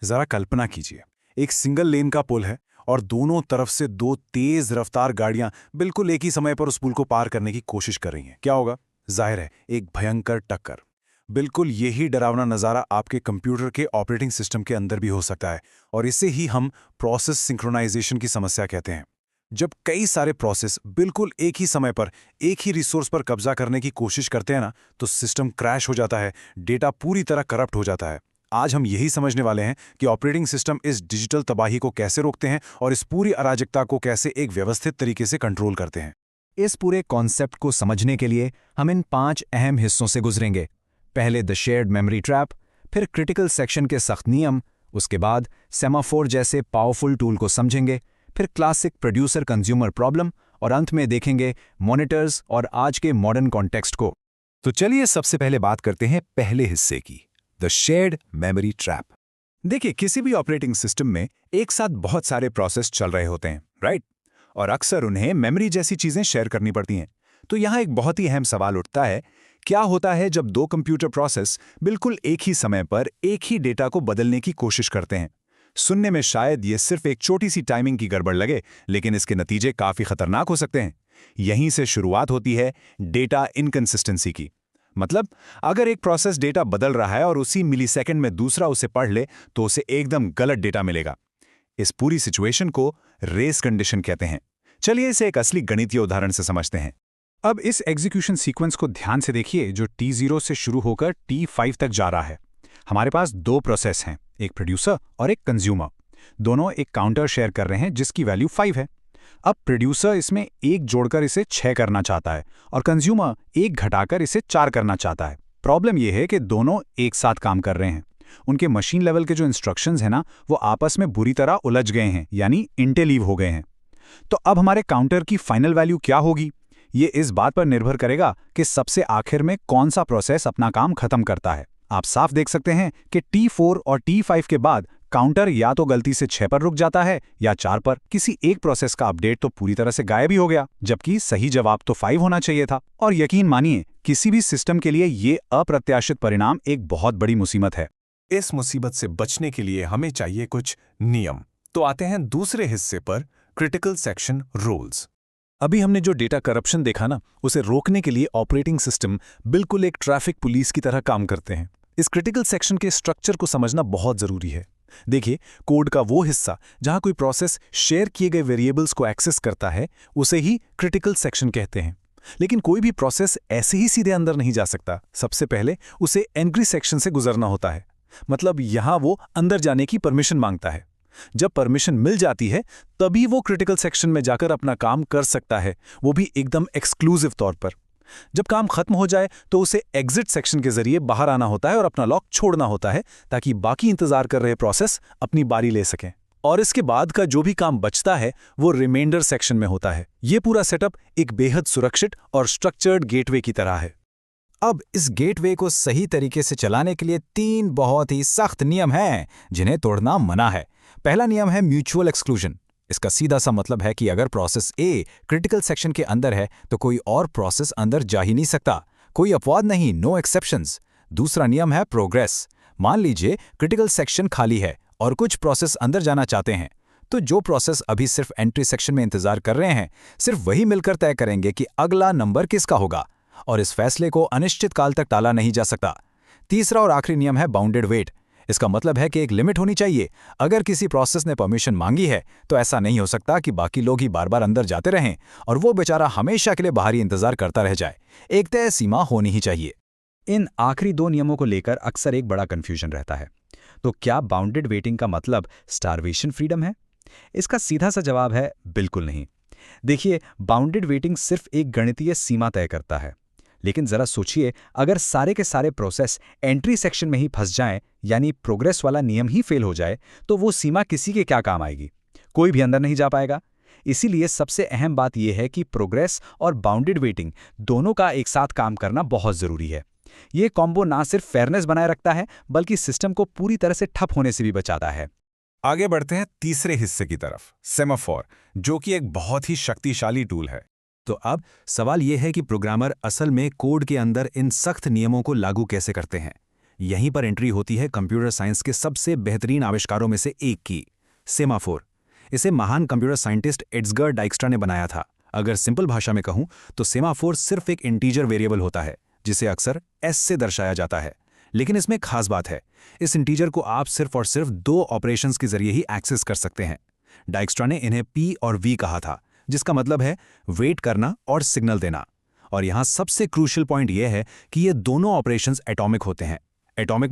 जरा कल्पना कीजिए, एक सिंगल लेन का पुल है और दोनों तरफ से दो तेज रफ्तार गाड़ियां बिल्कुल एक ही समय पर उस पुल को पार करने की कोशिश कर रही हैं। क्या होगा? जाहिर है, एक भयंकर टक्कर। बिल्कुल यही डरावना नज़ारा आपके कंप्यूटर के ऑपरेटिंग सिस्टम के अंदर भी हो सकता है, और इसे ही हम प्रोसेस सिंक्रोनाइजेशन की समस्या कहते हैं। जब कई सारे प्रोसेस बिल्कुल एक ही समय पर एक ही रिसोर्स पर कब्जा करने की कोशिश करते हैं ना, तो सिस्टम क्रैश हो जाता है, डेटा पूरी तरह करप्ट हो जाता है। आज हम यही समझने वाले हैं कि ऑपरेटिंग सिस्टम इस डिजिटल तबाही को कैसे रोकते हैं और इस पूरी अराजकता को कैसे एक व्यवस्थित तरीके से कंट्रोल करते हैं। इस पूरे कॉन्सेप्ट को समझने के लिए हम इन 5 अहम हिस्सों से गुजरेंगे। पहले द शेयर्ड मेमोरी ट्रैप, फिर क्रिटिकल सेक्शन के सख्त नियम, उसके बाद सेमाफोर जैसे पावरफुल टूल को समझेंगे, फिर क्लासिक प्रोड्यूसर कंज्यूमर प्रॉब्लम, और अंत में देखेंगे मॉनिटर्स और आज के मॉडर्न कॉन्टेक्स्ट को। तो चलिए सबसे पहले बात करते हैं पहले हिस्से की, द शेयर्ड मेमोरी ट्रैप। देखिए, किसी भी ऑपरेटिंग सिस्टम में एक साथ बहुत सारे प्रोसेस चल रहे होते हैं, राइट? और अक्सर उन्हें मेमोरी जैसी चीजें शेयर करनी पड़ती हैं। तो यहाँ एक बहुत ही अहम सवाल उठता है, क्या होता है जब दो कंप्यूटर प्रोसेस बिल्कुल एक ही समय पर एक ही डेटा को बदलने की कोशिश करते हैं? सुनने में शायद ये सिर्फ एक छोटी सी टाइमिंग की गड़बड़ लगे, लेकिन इसके नतीजे काफी खतरनाक हो सकते हैं। यहीं से शुरुआत होती है डेटा इनकंसिस्टेंसी की। मतलब, अगर एक प्रोसेस डेटा बदल रहा है और उसी मिलीसेकंड में दूसरा उसे पढ़ ले, तो उसे एकदम गलत डेटा मिलेगा। इस पूरी सिचुएशन को रेस कंडीशन कहते हैं। चलिए इसे एक असली गणितीय उदाहरण से समझते हैं। अब इस एग्जीक्यूशन सीक्वेंस को ध्यान से देखिए, जो T0 से शुरू होकर T5 तक जा रहा है। हमारे पास दो प्रोसेस हैं, एक प्रोड्यूसर और एक कंज्यूमर। दोनों एक काउंटर शेयर कर रहे हैं जिसकी वैल्यू 5 है। अब प्रोड्यूसर इसमें 1 जोड़कर इसे 6 करना चाहता है और कंज्यूमर 1 घटाकर इसे 4 करना चाहता है। प्रॉब्लम यह है कि दोनों एक साथ काम कर रहे हैं। उनके मशीन लेवल के जो इंस्ट्रक्शंस हैं ना, वो आपस में बुरी तरह उलझ गए हैं, यानी इंटेलीव हो गए हैं। तो अब हमारे काउंटर की फाइनल वैल्यू क्या होगी? ये इस बात पर निर्भर करेगा कि सबसे आखिर में कौन सा प्रोसेस अपना काम खत्म करता है। आप साफ देख सकते हैं कि T4 और T5 के बाद काउंटर या तो गलती से 6 पर रुक जाता है या 4 पर। किसी एक प्रोसेस का अपडेट तो पूरी तरह से गायब ही हो गया, जबकि सही जवाब तो 5 होना चाहिए था। और यकीन मानिए, किसी भी सिस्टम के लिए ये अप्रत्याशित परिणाम एक बहुत बड़ी मुसीबत है। इस मुसीबत से बचने के लिए हमें चाहिए कुछ नियम। तो आते हैं दूसरे हिस्से पर, क्रिटिकल सेक्शन रूल्स। अभी हमने जो डेटा करप्शन देखा ना, उसे रोकने के लिए ऑपरेटिंग सिस्टम बिल्कुल एक ट्रैफिक पुलिस की तरह काम करते हैं। इस क्रिटिकल सेक्शन के स्ट्रक्चर को समझना बहुत जरूरी है। देखिए, कोड का वो हिस्सा जहां कोई प्रोसेस शेयर किए गए वेरिएबल्स को एक्सेस करता है, उसे ही क्रिटिकल सेक्शन कहते हैं। लेकिन कोई भी प्रोसेस ऐसे ही सीधे अंदर नहीं जा सकता। सबसे पहले उसे एंट्री सेक्शन से गुजरना होता है। मतलब यहां वो अंदर जाने की परमिशन मांगता है। जब परमिशन मिल जाती है, तभी वो क्रिटिकल सेक्शन में जाकर अपना काम कर सकता है, वो भी एकदम एक्सक्लूसिव तौर पर। जब काम खत्म हो जाए तो उसे एग्जिट सेक्शन के जरिए बाहर आना होता है और अपना लॉक छोड़ना होता है, ताकि बाकी इंतजार कर रहे प्रोसेस अपनी बारी ले सकें। और इसके बाद का जो भी काम बचता है, वो रिमाइंडर सेक्शन में होता है। ये पूरा सेटअप एक बेहद सुरक्षित और स्ट्रक्चर्ड गेटवे की तरह है। अब इस गेटवे को सही तरीके से चलाने के लिए 3 बहुत ही सख्त नियम हैं, जिन्हें तोड़ना मना है। पहला नियम है म्यूचुअल एक्सक्लूजन। इसका सीधा सा मतलब है कि अगर प्रोसेस ए क्रिटिकल सेक्शन के अंदर है, तो कोई और प्रोसेस अंदर जा ही नहीं सकता। कोई अपवाद नहीं, नो एक्सेप्शंस। दूसरा नियम है प्रोग्रेस। मान लीजिए क्रिटिकल सेक्शन खाली है और कुछ प्रोसेस अंदर जाना चाहते हैं, तो जो प्रोसेस अभी सिर्फ एंट्री सेक्शन में इंतजार कर रहे हैं, सिर्फ वही मिलकर तय करेंगे कि अगला नंबर किसका होगा, और इस फैसले को अनिश्चित काल तक टाला नहीं जा सकता। तीसरा और आखिरी नियम है बाउंडेड वेट। इसका मतलब है कि एक लिमिट होनी चाहिए। अगर किसी प्रोसेस ने परमिशन मांगी है, तो ऐसा नहीं हो सकता कि बाकी लोग ही बार बार अंदर जाते रहें और वो बेचारा हमेशा के लिए बाहरी इंतजार करता रह जाए। एक तय सीमा होनी ही चाहिए। इन आखिरी 2 नियमों को लेकर अक्सर एक बड़ा कंफ्यूजन रहता है। तो क्या बाउंडेड वेटिंग का मतलब स्टारवेशन फ्रीडम है? इसका सीधा सा जवाब है बिल्कुल नहीं। देखिए, बाउंडेड वेटिंग सिर्फ एक गणितीय सीमा तय करता है। लेकिन जरा सोचिए, अगर सारे के सारे प्रोसेस एंट्री सेक्शन में ही फंस जाएं, यानी प्रोग्रेस वाला नियम ही फेल हो जाए, तो वो सीमा किसी के क्या काम आएगी? कोई भी अंदर नहीं जा पाएगा। इसीलिए सबसे अहम बात यह है कि प्रोग्रेस और बाउंडेड वेटिंग दोनों का एक साथ काम करना बहुत जरूरी है। ये कॉम्बो ना सिर्फ फेयरनेस बनाए रखता है, बल्कि सिस्टम को पूरी तरह से ठप होने से भी बचाता है। आगे बढ़ते हैं तीसरे हिस्से की तरफ, सेमाफोर, जो कि एक बहुत ही शक्तिशाली टूल है। तो अब सवाल यह है कि प्रोग्रामर असल में कोड के अंदर इन सख्त नियमों को लागू कैसे करते हैं। यहीं पर एंट्री होती है कंप्यूटर साइंस के सबसे बेहतरीन आविष्कारों में से एक की, सेमाफोर। इसे महान कंप्यूटर साइंटिस्ट एड्सगर डाइक्स्ट्रा ने बनाया था। अगर सिंपल भाषा में कहूं तो सेमाफोर सिर्फ एक इंटीजर वेरिएबल होता है जिसे अक्सर एस से दर्शाया जाता है। लेकिन इसमें खास बात है, इस इंटीजर को आप सिर्फ और सिर्फ 2 ऑपरेशंस के जरिए ही एक्सेस कर सकते हैं। डाइक्स्ट्रा ने इन्हें पी और वी कहा था, जिसका मतलब है वेट करना और सिग्नल देना। और यहां सबसे क्रूशियल पॉइंट यह है कि ये दोनों ऑपरेशंस एटॉमिक होते हैं। एटॉमिक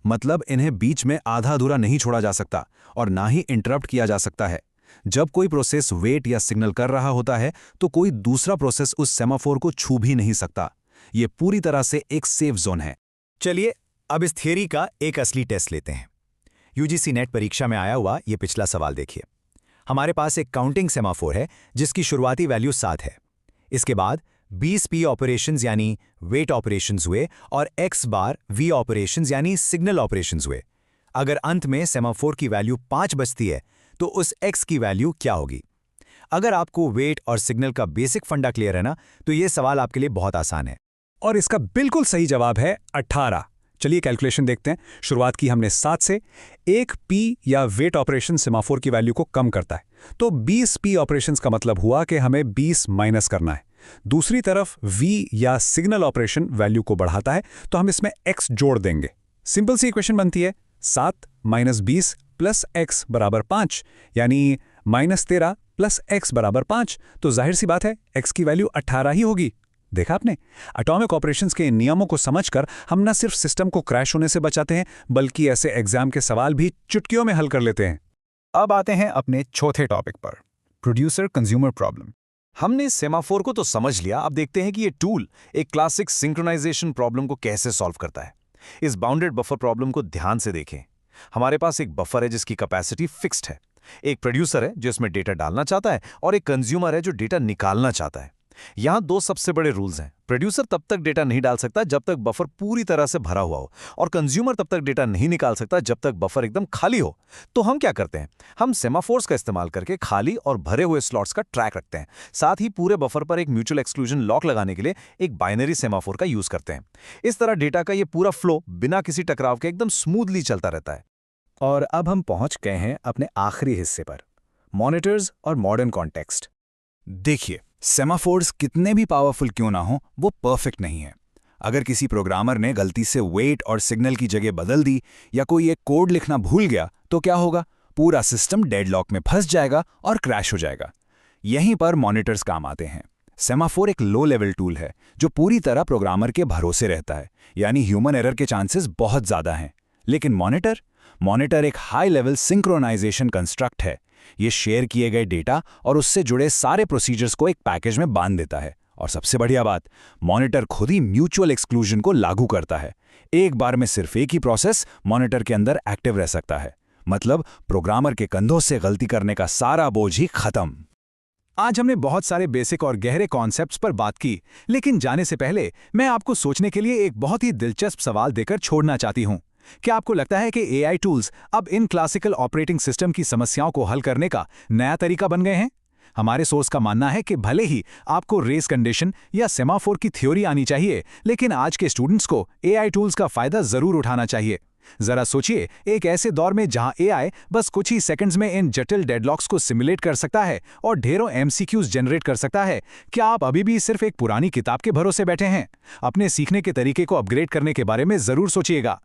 मतलब इन्हें बीच में आधा अधूरा नहीं छोड़ा जा सकता और ना ही इंटरप्ट किया जा सकता है। जब कोई प्रोसेस वेट या सिग्नल कर रहा होता है तो कोई दूसरा प्रोसेस उस सेमाफोर को छू भी नहीं सकता। ये पूरी तरह से एक सेफ जोन है। चलिए अब इस थियरी का एक असली टेस्ट लेते हैं। यूजीसी नेट परीक्षा में आया हुआ ये पिछला सवाल देखिए। हमारे पास एक काउंटिंग सेमाफोर है जिसकी शुरुआती वैल्यू 7 है। इसके बाद 20 पी ऑपरेशंस यानी वेट ऑपरेशंस हुए और x बार वी ऑपरेशंस यानी सिग्नल ऑपरेशंस हुए। अगर अंत में सेमाफोर की वैल्यू 5 बचती है तो उस x की वैल्यू क्या होगी? अगर आपको वेट और सिग्नल का बेसिक फंडा क्लियर है ना, तो ये सवाल आपके लिए बहुत आसान है। और इसका बिल्कुल सही जवाब है 18। चलिए कैलकुलेशन देखते हैं। शुरुआत की हमने 7 से। एक पी या वेट ऑपरेशन सेमाफोर की वैल्यू को कम करता है, तो 20 पी ऑपरेशंस का मतलब हुआ कि हमें 20 माइनस करना है। दूसरी तरफ वी या सिग्नल ऑपरेशन वैल्यू को बढ़ाता है, तो हम इसमें x जोड़ देंगे। सिंपल सी इक्वेशन बनती है 7 - 20 + x = 5, यानी -13 + x = 5। तो जाहिर सी बात है x की वैल्यू 18 ही होगी। देखा आपने, एटॉमिक ऑपरेशंस के इन नियमों को समझकर हम न सिर्फ सिस्टम को क्रैश होने से बचाते हैं, बल्कि ऐसे एग्जाम के सवाल भी चुटकियों में हल कर लेते हैं। अब आते हैं अपने चौथे टॉपिक पर, प्रोड्यूसर कंज्यूमर प्रॉब्लम। हमने सेमाफोर को तो समझ लिया, अब देखते हैं कि ये टूल एक क्लासिक सिंक्रोनाइजेशन प्रॉब्लम को कैसे सॉल्व करता है। इस बाउंडेड बफर प्रॉब्लम को ध्यान से देखें। हमारे पास एक बफर है जिसकी कैपेसिटी फिक्स्ड है, एक प्रोड्यूसर है जो इसमें डेटा डालना चाहता है और एक कंज्यूमर है जो डेटा निकालना चाहता है। यहां 2 सबसे बड़े रूल्स हैं। प्रोड्यूसर तब तक डेटा नहीं डाल सकता जब तक बफर पूरी तरह से भरा हुआ हो, और कंज्यूमर तब तक डेटा नहीं निकाल सकता जब तक बफर एकदम खाली हो। तो हम क्या करते हैं, हम सेमाफोर्स का इस्तेमाल करके खाली और भरे हुए स्लॉट्स का ट्रैक रखते हैं। साथ ही पूरे बफर पर एक म्यूचुअल एक्सक्लूजन लॉक लगाने के लिए एक बाइनरी सेमाफोर का यूज करते हैं। इस तरह डेटा का ये पूरा फ्लो बिना किसी टकराव के एकदम स्मूथली चलता रहता है। और अब हम पहुंच गए हैं अपने आखिरी हिस्से पर, मॉनिटर्स और मॉडर्न कॉन्टेक्स्ट। देखिए, सेमाफोर्स कितने भी पावरफुल क्यों ना हो, वो परफेक्ट नहीं है। अगर किसी प्रोग्रामर ने गलती से वेट और सिग्नल की जगह बदल दी या कोई एक कोड लिखना भूल गया तो क्या होगा? पूरा सिस्टम डेडलॉक में फंस जाएगा और क्रैश हो जाएगा। यहीं पर मॉनिटर्स काम आते हैं। सेमाफोर एक लो लेवल टूल है जो पूरी तरह प्रोग्रामर के भरोसे रहता है, यानी ह्यूमन एरर के चांसेस बहुत ज़्यादा हैं। लेकिन मॉनिटर एक हाई लेवल सिंक्रोनाइजेशन कंस्ट्रक्ट है। ये शेयर किए गए डेटा और उससे जुड़े सारे प्रोसीजर्स को एक पैकेज में बांध देता है। और सबसे बढ़िया बात, मॉनिटर खुद ही म्यूचुअल एक्सक्लूजन को लागू करता है। एक बार में सिर्फ एक ही प्रोसेस मॉनिटर के अंदर एक्टिव रह सकता है। मतलब प्रोग्रामर के कंधों से गलती करने का सारा बोझ ही खत्म। आज हमने बहुत सारे बेसिक और गहरे कॉन्सेप्ट्स पर बात की, लेकिन जाने से पहले मैं आपको सोचने के लिए एक बहुत ही दिलचस्प सवाल देकर छोड़ना चाहती हूं। क्या आपको लगता है कि एआई टूल्स अब इन क्लासिकल ऑपरेटिंग सिस्टम की समस्याओं को हल करने का नया तरीका बन गए हैं? हमारे सोर्स का मानना है कि भले ही आपको रेस कंडीशन या सेमाफोर की थ्योरी आनी चाहिए, लेकिन आज के स्टूडेंट्स को एआई टूल्स का फायदा जरूर उठाना चाहिए। जरा सोचिए, एक ऐसे दौर में जहां एआई बस कुछ ही सेकंड्स में इन जटिल डेडलॉक्स को सिमुलेट कर सकता है और ढेरों एमसीक्यूज जनरेट कर सकता है, क्या आप अभी भी सिर्फ एक पुरानी किताब के भरोसे बैठे हैं? अपने सीखने के तरीके को अपग्रेड करने के बारे में जरूर सोचिएगा।